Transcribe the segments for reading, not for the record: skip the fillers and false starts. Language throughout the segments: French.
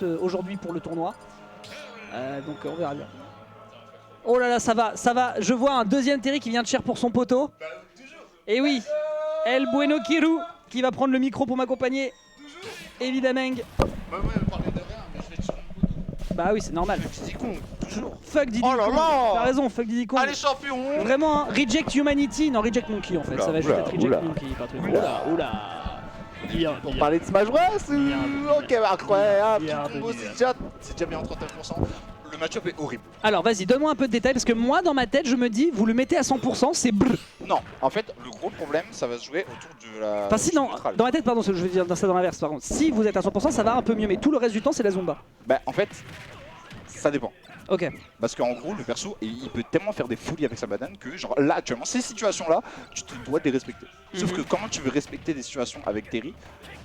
aujourd'hui pour le tournoi. Donc on verra bien. Oh là là, ça va. Je vois un deuxième Terry qui vient de cher pour son poteau. Et oui, El Bueno Kiru qui va prendre le micro pour m'accompagner. Évidemment. Bah ouais, elle parlait de rien, mais je vais sur mon poteau. Bah oui, c'est normal. Diddy Kong, toujours. Fuck Diddy Oh là Kong. là. T'as raison, fuck Diddy Kong. Allez, champion. Vraiment, hein, Reject Humanity, non Reject Monkey en fait, Oula, ça va juste oula, être Reject oula. Monkey par truc. Oula. Bien, On parlait de Smash Bros ok, incroyable. Bien, Tout combo, bien. c'est déjà bien en 39%. Le match-up est horrible. Alors vas-y, donne-moi un peu de détails parce que moi dans ma tête je me dis, vous le mettez à 100%, c'est brr. Non, en fait, le gros problème, ça va se jouer autour de la. Enfin si, non, dans ma tête, pardon, je vais dire ça dans l'inverse par contre. Si vous êtes à 100%, ça va un peu mieux, mais tout le reste du temps c'est la Zumba. Bah, en fait, ça dépend. Ok. Parce qu'en gros, le perso, il peut tellement faire des folies avec sa banane que, genre, là, actuellement, ces situations-là, tu te dois de les respecter. Sauf que comment tu veux respecter des situations avec Terry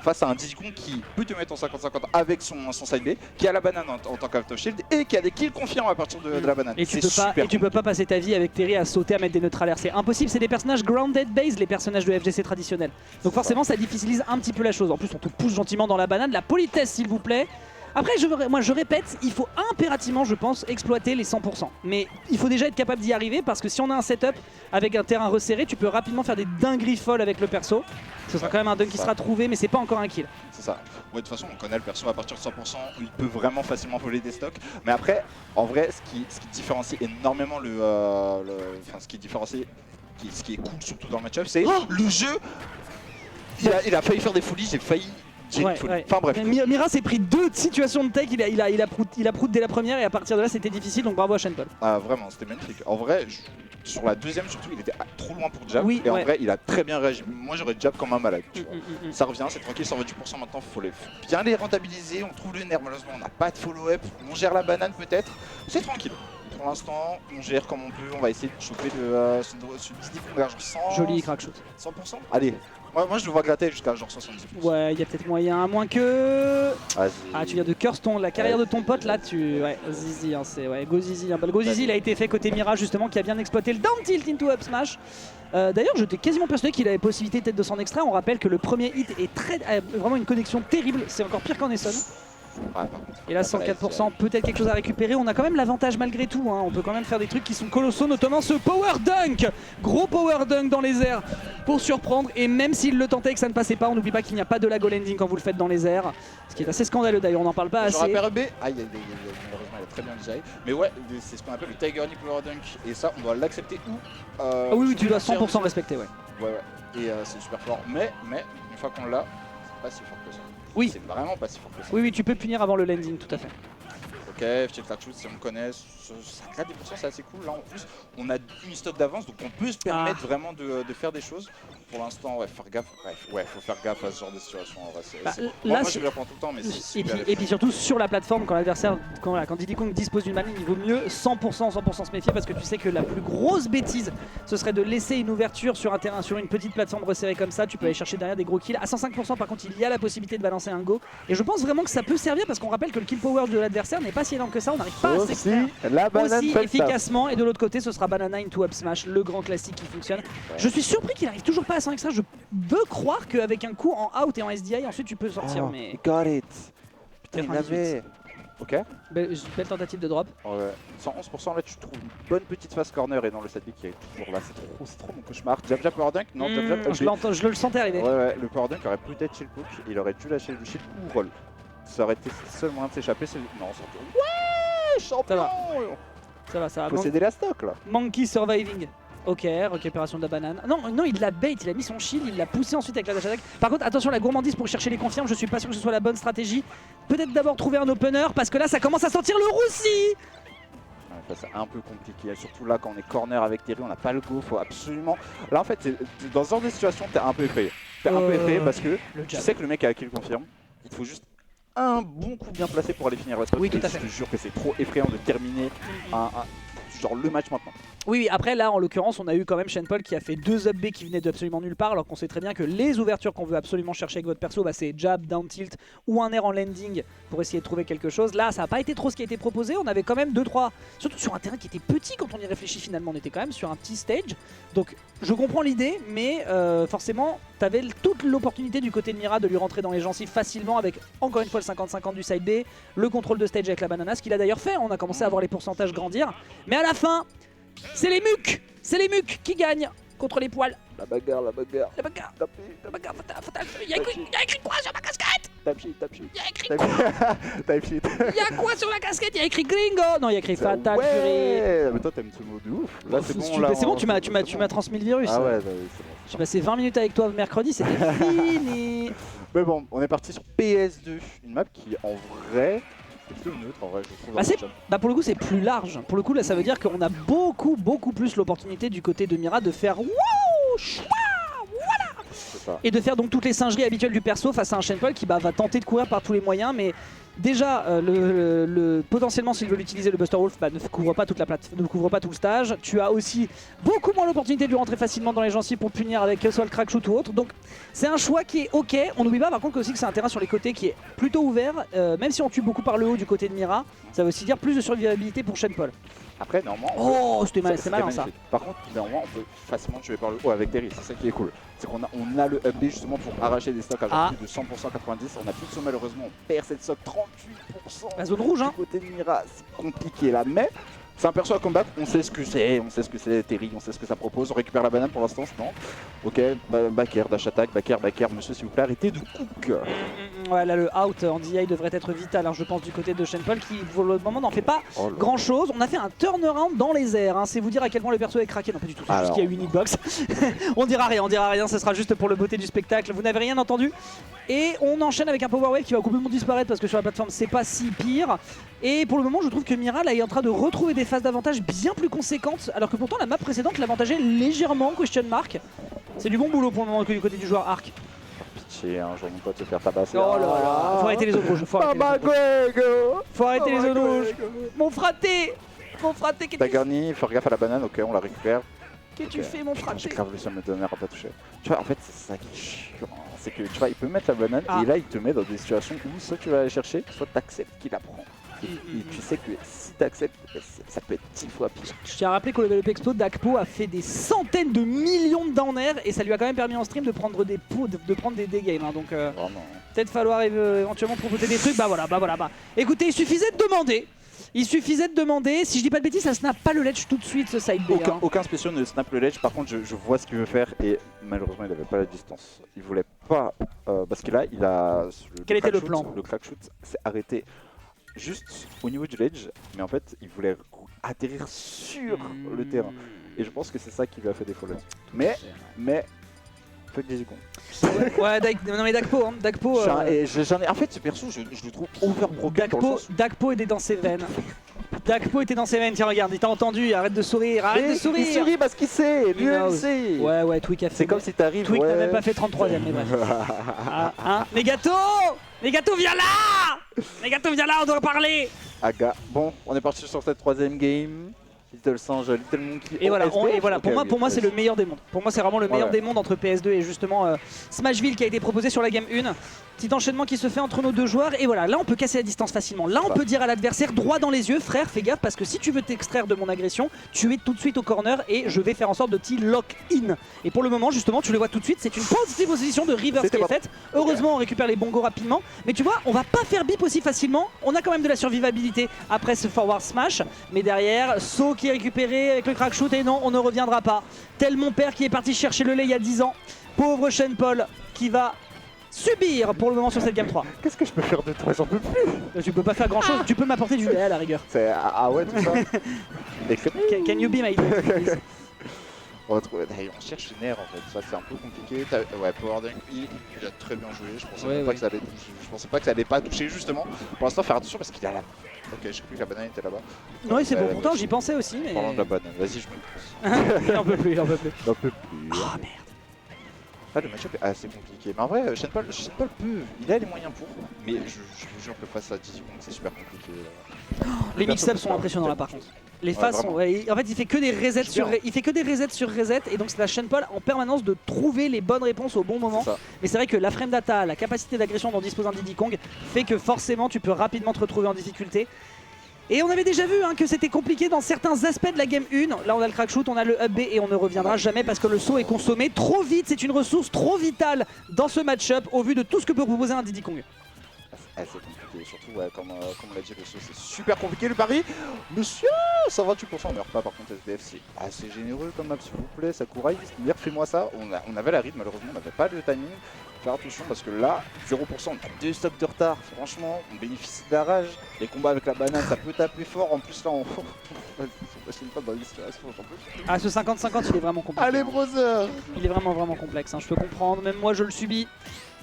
face à un Diddy Kong qui peut te mettre en 50-50 avec son side B, qui a la banane en tant qu'out of shield et qui a des kills confirmes à partir de la banane. Et tu peux pas passer ta vie avec Terry à sauter, à mettre des neutralaires, c'est impossible, c'est des personnages grounded base, les personnages de FGC traditionnels. Donc forcément ça difficilise un petit peu la chose. En plus on te pousse gentiment dans la banane, la politesse s'il vous plaît. Après, moi je répète, il faut impérativement, je pense, exploiter les 100%. Mais il faut déjà être capable d'y arriver parce que si on a un setup avec un terrain resserré, tu peux rapidement faire des dingueries folles avec le perso. Ce sera quand même un dunk qui sera trouvé, mais c'est pas encore un kill. C'est ça. Ouais, de toute façon, on connaît le perso à partir de 100%, où il peut vraiment facilement voler des stocks. Mais après, en vrai, ce qui différencie énormément ce qui est cool surtout dans le match-up, c'est le jeu. Il a failli faire des folies, j'ai failli. Ouais. Enfin bref. Mira s'est pris 2 situations de take, il a prout dès la première et à partir de là c'était difficile, donc bravo à Shenpol. Ah vraiment, c'était magnifique. En vrai, sur la deuxième surtout, il était trop loin pour jab. Oui, et ouais. en vrai, il a très bien réagi. Moi j'aurais jab comme un malade. Tu vois. Ça revient, c'est tranquille, 128% maintenant, faut bien les rentabiliser. On trouve le nerf, malheureusement, on n'a pas de follow-up. On gère la banane peut-être. C'est tranquille. Pour l'instant, on gère comme on peut. On va essayer de choper ce Diddy Kong à genre 100. Joli crack shoot. 100%. Allez. Moi je le vois gratter jusqu'à genre 70%. Ouais, il y a peut-être moyen, à moins que... Vas-y. Ah, tu viens de curse la carrière de ton pote là, Ouais, Zizi, hein, c'est... Ouais, go Zizi. Hein. Le go Zizi, il a été fait côté Mira justement, qui a bien exploité le down tilt into up smash. D'ailleurs, j'étais quasiment persuadé qu'il avait possibilité peut-être de s'en extraire. On rappelle que le premier hit est vraiment une connexion terrible, c'est encore pire qu'en Essonne. Ouais, par contre, Et là 104%, peut-être quelque chose à récupérer. On a quand même l'avantage malgré tout, hein. On peut quand même faire des trucs qui sont colossaux, notamment ce power dunk. Gros power dunk dans les airs pour surprendre. Et même s'il le tentait et que ça ne passait pas, on n'oublie pas qu'il n'y a pas de lag au landing quand vous le faites dans les airs. Ce qui est assez scandaleux d'ailleurs, on n'en parle pas assez. J'aurais RB, malheureusement il a très bien digéré. Mais ouais, c'est ce qu'on appelle le Tiger Knee Power Dunk. Et ça, on doit l'accepter ou... Ah oui, tu dois 100% respecter, ouais. Ouais. Et c'est super fort. Mais une fois qu'on l'a, c'est pas si fort que ça. Oui. C'est vraiment pas si fort que ça. Oui, tu peux punir avant le landing, tout à fait. Ok, check la shoot si on le connaît. Ça des pourcents, c'est assez cool. Là en plus, on a une stock d'avance, donc on peut se permettre vraiment de faire des choses. Pour l'instant, ouais, faire gaffe. Bref, ouais, faut faire gaffe à ce genre de situation. En vrai, moi je le prends tout le temps, mais c'est et puis surtout sur la plateforme, quand l'adversaire, quand Diddy Kong dispose d'une manie, il vaut mieux 100% se méfier parce que tu sais que la plus grosse bêtise, ce serait de laisser une ouverture sur un terrain, sur une petite plateforme resserrée comme ça. Tu peux aller chercher derrière des gros kills. À 105%, par contre, il y a la possibilité de balancer un go. Et je pense vraiment que ça peut servir parce qu'on rappelle que le kill power de l'adversaire n'est pas si énorme que ça. On n'arrive pas à s'extraire aussi efficacement. Et de l'autre côté, ce sera Banana into up smash, le grand classique qui fonctionne. Je suis surpris qu'il arrive toujours pas à s'en extraire. Je veux croire qu'avec un coup en out et en SDI, ensuite tu peux sortir. Mais got it. Putain, il 98. l'avait. Ok. Belle tentative de drop. Ouais. 111% là, tu trouves une bonne petite face corner et dans le set qui est toujours là. C'est trop mon cauchemar. Jab power dunk. Non, jab. Je le sentais arriver. Ouais, le power dunk aurait peut-être shield hook. Il aurait dû lâcher le shield ou roll. Ça aurait été le seul moyen de s'échapper. Non, ouais, champion. Ça va. Posséder la stock là. Monkey surviving. Ok, récupération de la banane. Non, il l'a bait, il a mis son shield, il l'a poussé ensuite avec la dash attack. Par contre, attention, la gourmandise pour chercher les confirmes, je suis pas sûr que ce soit la bonne stratégie. Peut-être d'abord trouver un opener, parce que là, ça commence à sentir le roussi. Ouais, c'est un peu compliqué, surtout là quand on est corner avec Terry, on n'a pas le go, faut absolument... Là en fait, dans ce genre de situation, t'es un peu effrayé. T'es un peu effrayé parce que tu sais que le mec a kill confirme, il faut juste un bon coup bien placé pour aller finir la spot. Oui, tout à fait. Je te jure que c'est trop effrayant de terminer genre le match maintenant. Oui, après là en l'occurrence on a eu quand même Shane Paul qui a fait 2 up B qui venaient d'absolument nulle part alors qu'on sait très bien que les ouvertures qu'on veut absolument chercher avec votre perso, bah, c'est jab, down tilt ou un air en landing pour essayer de trouver quelque chose. Là ça n'a pas été trop ce qui a été proposé, on avait quand même 2-3, surtout sur un terrain qui était petit quand on y réfléchit finalement, on était quand même sur un petit stage. Donc je comprends l'idée mais forcément t'avais toute l'opportunité du côté de Mira de lui rentrer dans les gencives facilement avec encore une fois le 50-50 du side B, le contrôle de stage avec la banana, ce qu'il a d'ailleurs fait, on a commencé à voir les pourcentages grandir. Mais à la fin, c'est les mucs qui gagnent contre les poils. La bagarre. La bagarre fatale. Il y a écrit quoi sur ma casquette? Il y a écrit quoi? Il y a quoi sur la casquette? Il y a écrit Gringo. Non, il y a écrit Fatal Fury. Ouais, mais toi t'aimes ce mot de ouf. Là c'est bon, là. C'est bon, tu m'as transmis le virus. Ah ouais, c'est bon. J'ai passé 20 minutes avec toi mercredi, c'était fini. Mais bon, on est parti sur PS2, une map qui en vrai est plutôt neutre en vrai, je trouve. Pour le coup c'est plus large. Pour le coup là ça veut dire qu'on a beaucoup plus l'opportunité du côté de Mira de faire wow, chouah, voilà, et de faire donc toutes les singeries habituelles du perso face à un Shane Paul qui va tenter de courir par tous les moyens, mais déjà potentiellement s'il veut l'utiliser le Buster Wolf ne couvre pas toute la ne couvre pas tout le stage. Tu as aussi beaucoup moins l'opportunité de lui rentrer facilement dans les gencives pour punir avec soit le crack shoot ou autre. Donc c'est un choix qui est ok. On n'oublie pas par contre aussi que c'est un terrain sur les côtés qui est plutôt ouvert. Même si on tue beaucoup par le haut du côté de Mira, ça veut aussi dire plus de survivabilité pour Shane Paul. Après normalement c'était malin ça. Par contre normalement on peut facilement tuer par le haut avec Terry, c'est ça qui est cool. C'est qu'on a le up B justement pour arracher des stocks à plus de 100% 90. On a plus de saut malheureusement, on perd cette stock 38%. La zone rouge hein. Du côté de Mira, c'est compliqué là, mais c'est un perso à combattre, on sait ce que c'est Terry, on sait ce que ça propose, on récupère la banane pour l'instant, non. Ok, back air, dash attack, back air, monsieur s'il vous plaît, arrêtez de cook. Ouais là le out en DI devrait être vital hein, je pense du côté de Shane Paul qui pour le moment n'en fait pas grand chose. On a fait un turnaround dans les airs, hein. C'est vous dire à quel point le perso est craqué, non pas du tout, c'est juste qu'il y a une hitbox. on dira rien, ce sera juste pour le beauté du spectacle, vous n'avez rien entendu. Et on enchaîne avec un power wave qui va complètement disparaître parce que sur la plateforme c'est pas si pire. Et pour le moment je trouve que Mira là est en train de retrouver des phases d'avantage bien plus conséquentes alors que pourtant la map précédente l'avantageait légèrement, question mark. C'est du bon boulot pour le moment que du côté du joueur Arc. Pitié, un jour mon pote se faire tabasser. Oh là là, faut arrêter les zones rouges. Faut arrêter les zones rouges. Mon fraté, Dagarni, faire gaffe à la banane, ok, on la récupère. Qu'est-ce que tu fais mon fraté? J'ai grave le seum de merde à pas toucher. Tu vois, en fait, c'est ça qui est chiant. C'est que tu vois, il peut mettre la banane et là, il te met dans des situations où soit tu vas aller chercher, soit tu acceptes qu'il la prend. Et tu sais que si tu acceptes, ça peut être 10 fois pire. Je tiens à rappeler qu'au level up expo, Dakpo a fait des centaines de millions de down air et ça lui a quand même permis en stream de prendre des dégâts. Hein, donc peut-être falloir éventuellement proposer des trucs. Bah voilà. Écoutez, il suffisait de demander. Si je dis pas de bêtises, ça snap pas le ledge tout de suite ce side B. Aucun spécial ne snap le ledge, par contre je vois ce qu'il veut faire et malheureusement il avait pas la distance. Il voulait pas, parce que là il a... Quel était le plan? Le crack shoot s'est arrêté juste au niveau du ledge, mais en fait il voulait atterrir sur le terrain. Et je pense que c'est ça qui lui a fait défaut là-dessus. Mais... fuck des icônes. Ouais, non mais Dakpo, hein. Dakpo en fait ce perso je le trouve overbroken. Dakpo était dans ses veines. Tiens regarde, il t'a entendu, arrête de sourire, Il sourit parce qu'il sait, lui il sait. Ouais, Twig a fait. C'est comme si t'arrives. Twig n'a même pas fait 33ème, mais bref. Negato, viens là, on doit parler. Aga, bon, on est parti sur cette 3ème game. Little Singe, Little Monkey. Et voilà, pour moi c'est le meilleur des mondes. Pour moi c'est vraiment le meilleur des mondes entre PS2 et justement Smashville qui a été proposé sur la game 1. Petit enchaînement qui se fait entre nos deux joueurs et voilà, là on peut casser la distance facilement. Là on peut dire à l'adversaire droit dans les yeux, frère fais gaffe parce que si tu veux t'extraire de mon agression, tu es tout de suite au corner et je vais faire en sorte de t'y lock in. Et pour le moment justement tu le vois tout de suite, c'est une positive position de reverse qui est faite. Heureusement on récupère les bongos rapidement, mais tu vois on va pas faire bip aussi facilement. On a quand même de la survivabilité après ce forward smash, mais derrière saut qui est récupéré avec le crack shoot et non on ne reviendra pas. Tel mon père qui est parti chercher le lait il y a 10 ans. Pauvre Shane Paul qui va subir pour le moment sur cette game 3. Qu'est-ce que je peux faire de toi? J'en peux plus. Tu peux pas faire grand chose, tu peux m'apporter du lait à la rigueur. Ah ouais tout ça. Can you be my on cherche une air en fait, ça c'est un peu compliqué. Ouais, Power Dunk, il a très bien joué, je pensais pas que ça allait pas toucher justement. Pour l'instant faire attention parce qu'il a la... Ok, j'ai cru que la banane était là-bas. Oui c'est bon, pourtant j'y pensais aussi mais... Parlant de la banane, vas-y je me pousse. Il en peut plus. Ah merde. Ah, le match-up est assez compliqué, mais en vrai Shane Paul peut, il a les moyens pour, mais je vous jure que face à Dizzy Kong c'est super compliqué. Les mix-ups sont impressionnants là par contre. Les phases sont. vraiment. En fait, il fait que des resets Super. il fait que des resets sur reset, et donc c'est la chaîne Paul en permanence de trouver les bonnes réponses au bon moment. C'est ça. Mais c'est vrai que la frame data, la capacité d'agression dont dispose un Diddy Kong fait que forcément tu peux rapidement te retrouver en difficulté. Et on avait déjà vu que c'était compliqué dans certains aspects de la game 1. Là on a le crack shoot, on a le up B et on ne reviendra jamais parce que le saut est consommé trop vite. C'est une ressource trop vitale dans ce match-up au vu de tout ce que peut proposer un Diddy Kong. C'est compliqué, surtout comme on l'a dit, le saut c'est super compliqué. Le pari, monsieur, 128%, on meurt pas par contre. SDF, c'est assez généreux comme map, s'il vous plaît. Sakurai, fais-moi ça. On avait la rythme, malheureusement, on n'avait pas le timing. Faire attention parce que là, 0%, on a 2 stocks de retard. Franchement, on bénéficie de la rage. Les combats avec la banane, ça peut taper fort. En plus, là, on s'imagine pas dans les situations. Ah, ce 50-50, il est vraiment compliqué. Allez, brother! Il est vraiment complexe, je peux comprendre. Même moi, je le subis.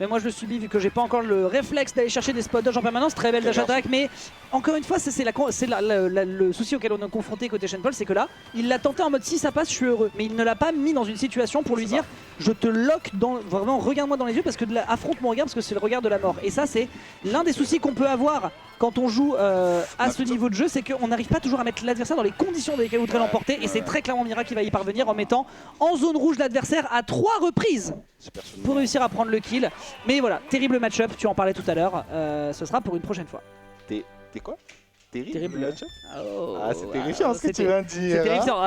Mais moi je le subis vu que j'ai pas encore le réflexe d'aller chercher des spot dodge en permanence. Très belle dash attack, mais encore une fois c'est le souci auquel on est confronté côté Shen Paul, c'est que là il l'a tenté en mode si ça passe je suis heureux, mais il ne l'a pas mis dans une situation pour lui dire je te lock dans, vraiment regarde-moi dans les yeux parce que affronte mon regard parce que c'est le regard de la mort. Et ça c'est l'un des soucis qu'on peut avoir quand on joue à ce niveau de jeu, c'est qu'on n'arrive pas toujours à mettre l'adversaire dans les conditions dans lesquelles on voudrait l'emporter, et c'est très clairement Mira qui va y parvenir en mettant en zone rouge l'adversaire à 3 reprises pour réussir à prendre le kill. Mais voilà, terrible match-up, tu en parlais tout à l'heure, ce sera pour une prochaine fois. T'es quoi? Terrible Terrible. match-up? Oh, Ah, c'est terrifiant ce que tu viens de dire. C'est terrifiant.